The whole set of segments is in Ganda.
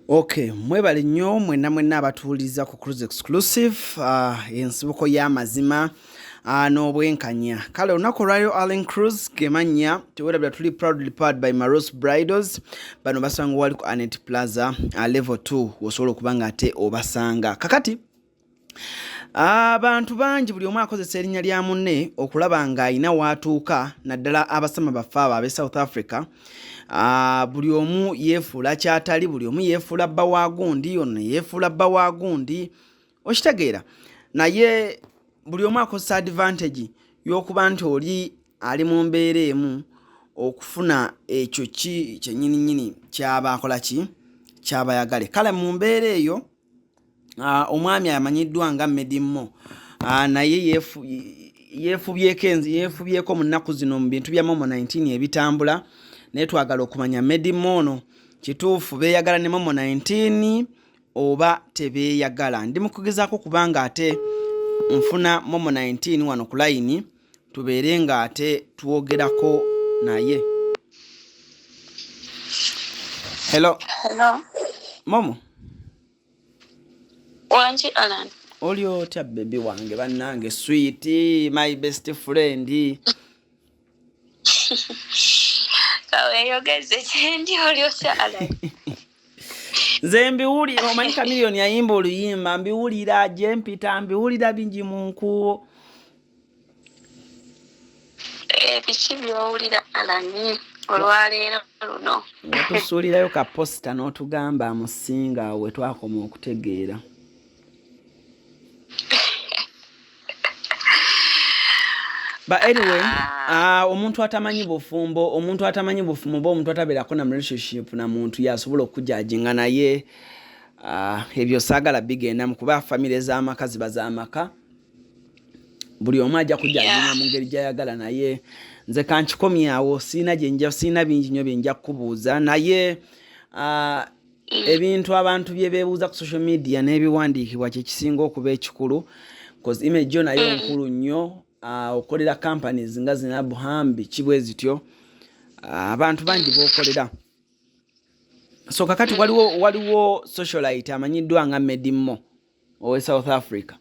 Okay, mwebale nnyo mwenna abatuuliza ku Cruise Exclusive ensibuko y'amazima n'obwenkanya. Kale olunaku olwaliro Allen Cruise gemannya tewerabira tuli proudly powered by Maros Bridals. Bano basanga wali ku Anet Plaza level 2 osobola okuba nga ate obasanga. Kakati abantu bangi buli omu akozesa erinnya lya munne okulaba nga ayina waatuuka naddala abasama baffe abo ab'e South Africa. Buli omu yeefuula kyatali, buli omu yeefuula bba wa gundi, ono yeefuula bba wa gundi. Okitegeera naye buli omu akozesa advantage y'okuba nti oli ali mu mbeera emu okufuna ekyo kyennyini kyaba akola ki kyabayagale. Kale mu mbeera eyo omwami amanyiddwa nga Meddy naye yeefubyeko mu nnaku zino mu bintu bya Momo 19 ebitambula. Naye twagala okumanya Meddy ono kituufu beeyagala ne Momo 19 oba tebeeyagala. Ndi mu kugezaako kubanga ate nfuna Momo 19 wano ku line tubeere nga ate twogerako naye. Hello Momo. Wanji Alan. Oli otya baby wange bannange sweet my best friend. Kawe yogeze chendi oli otya Alan. Nze mbiwulira omanyi Chameleone yayimba oluyimba mbiwulira je mpita mbiwulira bingi mu nkuwo. Biki byowulira Alan olwaleero luno. Tusuulirayo ka posta n'otugamba amusinga we twakoma okutegeera. But anyway, omuntu atamanyi bufumbo, omuntu atabeerako na relationship na muntu yasobola okujajinga naye ebyo saagala bigenda mu kuba family z'amaka ziba z'amaka. Buli omu ajja kujajinga mu ngeri gy'ayagala naye nze kankikomyawo siina bingi nnyo bye nja kukubuuza naye ebintu abantu bye beebuuza ku social media n'ebiwandiikibwa kye kisinga okuba ekikulu because image yo nayo nkulu nnyo. Okolera companies nga zina buhambi kibwe zityo abantu bangi bokolera. So kakati waliwo socialite amanyiddwa nga Meddy owe South Africa.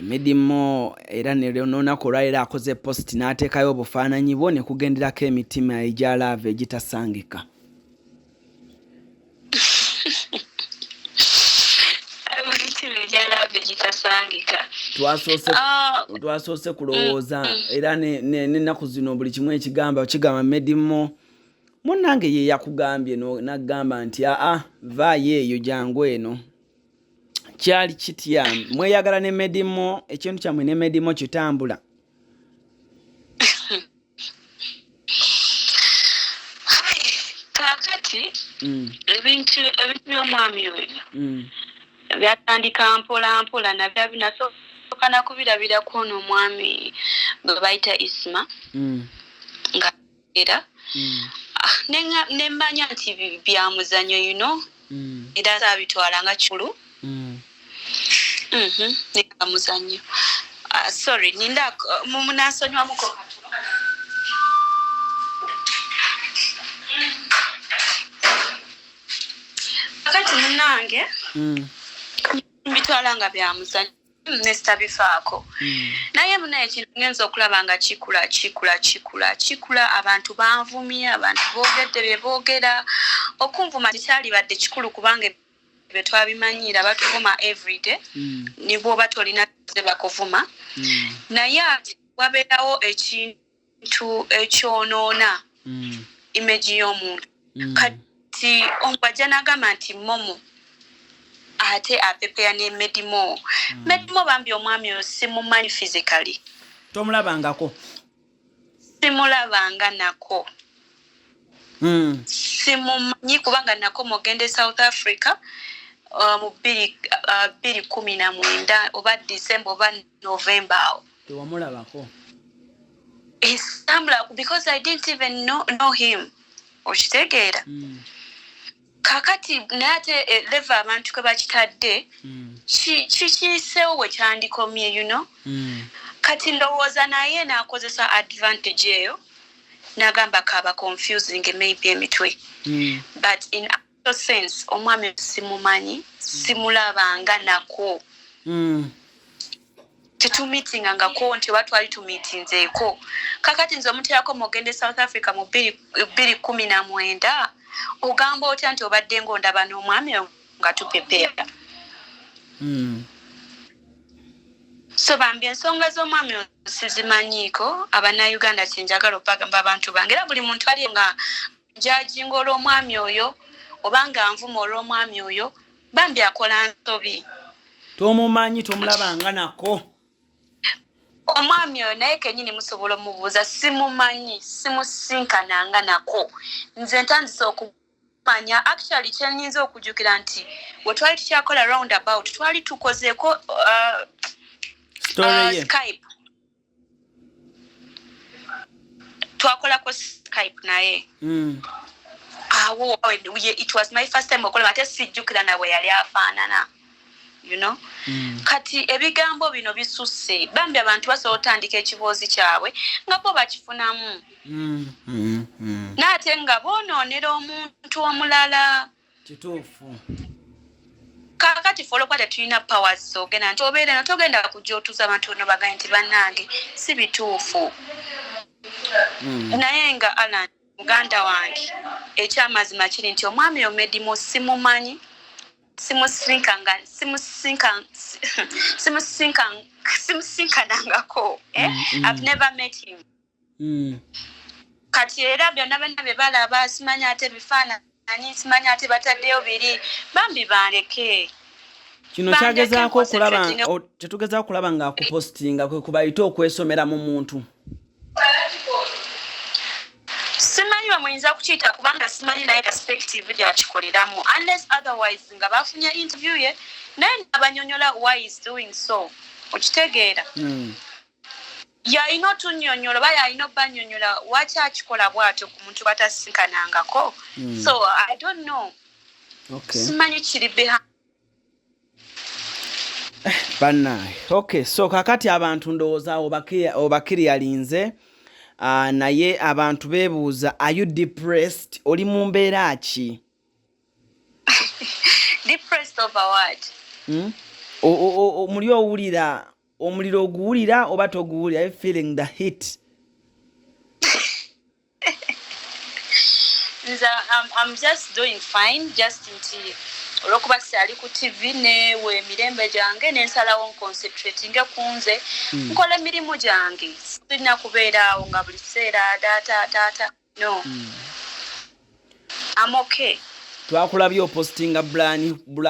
Meddy era n'olunaku olwaliro akoze post n'ateekayo obufaananyi bwo ne kugenderako emitima egya love egitasangika. Twasoose kulowooza era n'ennaku zino buli kimu kigamba Meddy munnange ye yakugambye n'agamba nti vaayo eyo jangu eno. Kyali kitya mweyagala ne Meddy ekintu kyammwe ne Meddy kitambula? Kakati ebintu by'omwami oyo byatandika mpola nabyo binasooka nakubirabirako ono omwami gwe bayita Isma nga era nemmanya nti bya muzanyo era zabitwala nga kikulu nga muzanyo. Sorry ninda munasonywamuko katono. Kakati munange bitwala nga bya muzanyo nestabifaako naye munaye kintu ngenza okulaba nga kikula abantu banvumye abantu boogedde bye boogera okunvuma kikyali badde kikulu kubanga bye twabimanyira batuvuma everyday nibwo batolina ze bakuvuma naye wabeerawo ekintu ekyonoona image y'omuntu kati ombajja n'agamba nti Momo ate apepeya ne Meddy Meddy bambi omwami oyo simumanyi physically. Tomulabangako? Simulabanga nako. Simumanyi kubanga nako mogende South Africa mu 2019 oba December oba November. Tewamulabako? Because I didn't even know him. Okitegeera? Kakati nate leva abantu kwe bakitadde kikiseewo we kyandikomye kati ndowooza naye n'akozesa advantage eyo nagamba kaba confusing maybe emitwe but in actual sense omwami simumanyi simulabanga nako tetumeetingangako nti batwali tumeetinzeeko kakati nze omuteerako mogende South Africa mu 2019 ogamba otya nti obadde ng'ondaba n'omwami nga tupepeera so bambi ensonga z'omwami sizimanyiiko abannauganda kyenjagala okubagamba abantu bange era buli muntu ali nga njajinga olw'omwami oyo obanga nvuma olw'omwami oyo bambi akola nsobi tomumanyi tomulabanga nako omwami oyo naye kenyini musobola omubuuza simumanyi simusinkananga nako nze ntandise okumanya actually kyenyinza okujjukira nti we twali tukyakola roundabout twali tukozeeko Skype twakolako Skype naye it was my first time okola ate sijjukira nawe yali afaanana you know kati ebigambo bino bisusse bambi abantu basobola otandika ekiboozi kyabwe nga bo bakifunamu naate nga boonoonera omuntu omulala kituufu kakati folokuba tetulina powers ogenda nti obeera notogenda kujja otuuza abantu bano baganye nti bannange si bituufu naye nga Alan muganda wange ekyamazima kiri nti omwami Meddy simumanyi simusinkanangako I've never met him kati era byonna bye balaba simanyi ate bifaananyi simanyi ate bataddeyo biri bambi baleke kino kyagezaako okulaba tetugezaako okulaba ng'akupostinga kwe kubayita okwesomera mu muntu simanyi bamuyinza kukiyita kubanga simanyi naye perspective gyakikoleramu unless otherwise nga bafunye interview ye naye abanyonyola why is doing so okitegeera yalina otunnyonnyola oba yalina obbanyonnyola waki akikola bw'atyo ku muntu batasinkanangako so I don't know simanyi kiri behind bannaye okay so kakati abantu ndowooza obakiri yalinze naye abantu beebuuza are you depressed oli mu mbeera ki depressed over what omuli owulira omuliro oguwulira oba toguwulira are you feeling the heat I'm just doing fine just nti olwokuba sali ku TV newe emirembe gyange nensalawo nconcentrating kunze nkola emirimu gyange sirina kubeeraawo nga buli kiseera data no I'm okay twakulabye opostinga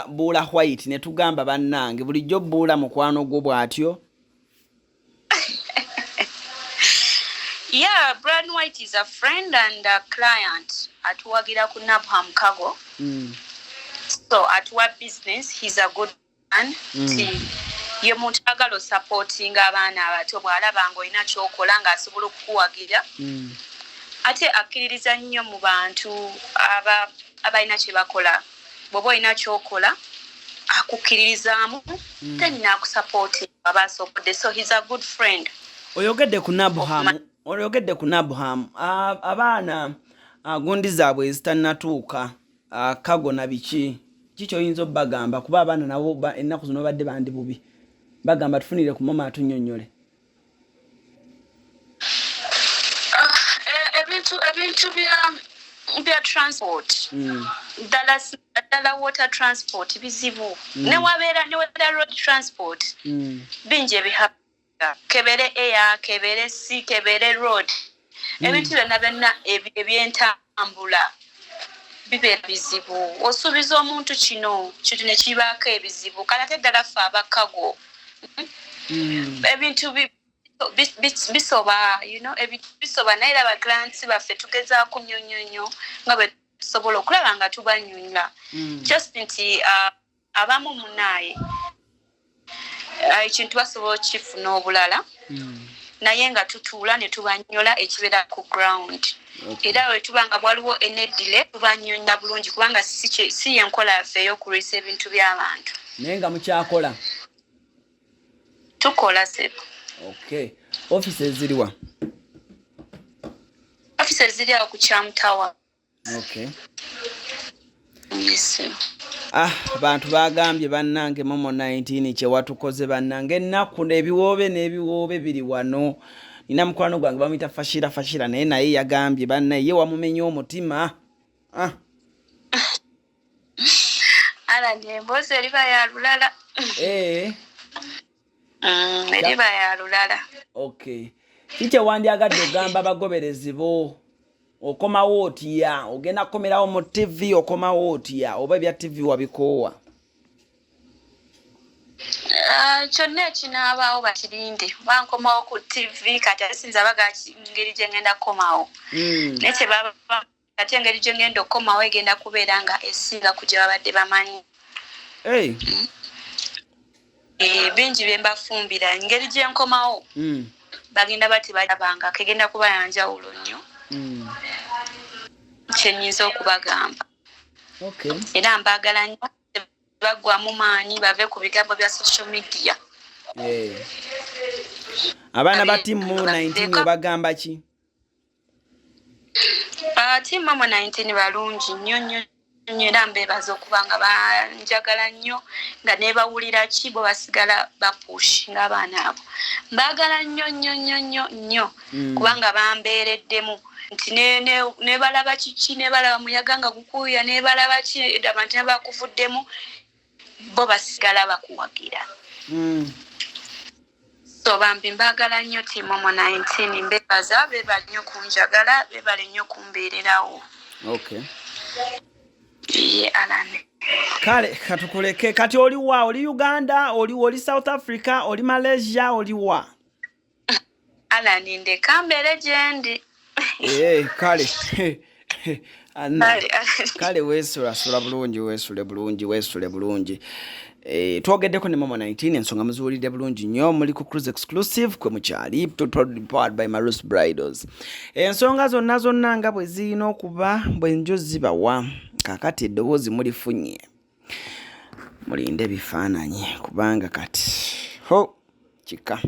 buula white ne tugamba bannange bulijjo buula mukwano gwo bw'atyo yeah Brian White is a friend and a client atuwagira ku Nabham Kago so at what business he's a good man ye muntu agalo supporting abaana abato bwalaba ngo ina kyokola nga asobola okuwagira ate akkiririza nnyo mu bantu abalina kye bakola bwoba ina kyokola akukkiririzaamu then nakusupport abasobodde so he's a good friend oyogedde ku Nabham abaana gundi zaabwe ezitanatuuka Kago na biki kyoyinza obbagamba kuba abaana nabo ennaku zino badde bandi bubi bagamba tufunire ku Momo atunnyonnyole ebintu bya transport ddala water transport bizibu newabeera road transport bingi ebihabwa kebere air kebere sea kebere road ebintu byonna ebyentambula bibeera bizibu osuubiza omuntu kino ne kibaako ebizibu kalate ddala ffe abakago ebintu bisoba bisoba naye aba clients baffe tugezaako nnyonnyonnyo nga bwe tusobola okulaba nga tubanyonyola just nti abamu munaaye ekintu basobola okifuna obulala naye nga tutuula ne tubanyola ekibeera ku ground era bwe tuba nga waliwo eneddile tubanyonyola bulungi kubanga si yenkola yaffe ey'okulwisa ebintu by'abantu naye nga mukyakola tukola sebo okay offices ziriwa offices ziri awo ku Chamtawa. Okay. Yes. Abantu bagambye bannange Momo 19 kye watukoze bannange ennaku n'ebiwoobe biri wano. Nina mukwano gwange bamuyita fashira naye yagambye bannaye ye wamumenya omutima. Ala emboozi eriba ya lulala. Eriba ya lulala. Okay. Kiki wandyagadde ogamba abagoberezi bo? Okomawo otya? Ogenda kukomerawo mu TV okomawo otya? Oba bya TV wabikoowa? Kyonna ekinaabaawo bakirinde. Bankomawo ku TV kati asinza baga ngeri gye ngenda kukomawo. Naye kyebaba kati engeri gye ngenda okukomawo egenda kubeera nga esinga ku gye babadde bamanyi. Bingi bye mbafumbira engeri gye nkomawo. Bagenda bati balabanga kegenda kuba yanjawulo nnyo. Kyenyiza okubagamba. Era mbaagala nnyo bagwamu maanyi bave ku bigambo bya social media. Abaana ba Team Momo 19 obagamba ki? Team Momo 19 balungi nnyo era mbeebaza okuba nga banjagala nnyo nga neebawulira ki bo basigala bapush ng'abaana abo. Mbaagala nnyo kubanga bambeereddemu nti ne balaba kiki ne balaba muyaga nga gukuuya ne balaba ki abantu abakuvuddemu bo basigala bakuwagira. So bambi mbaagala nnyo Team Momo 19 mbeebaza beebale nnyo kunjagala beebale nnyo kumbeererawo. Okay. Alane. Kale katukuleke kati oli wa oli Uganda oli South Africa oli Malaysia oli wa? Alane ndeka mbere gyendi. Kale kale weesula bulungi. Twogeddeko ne Momo 19 ensonga muzuulidde bulungi nnyo muli ku Cruise Exclusive kwe mukyali powered by Marus Bridals. Ensonga zonna nga bwe zirina okuba bwenjo zibawa kakati eddoboozi mulifunye mulinde bifaananyi kubanga kati kika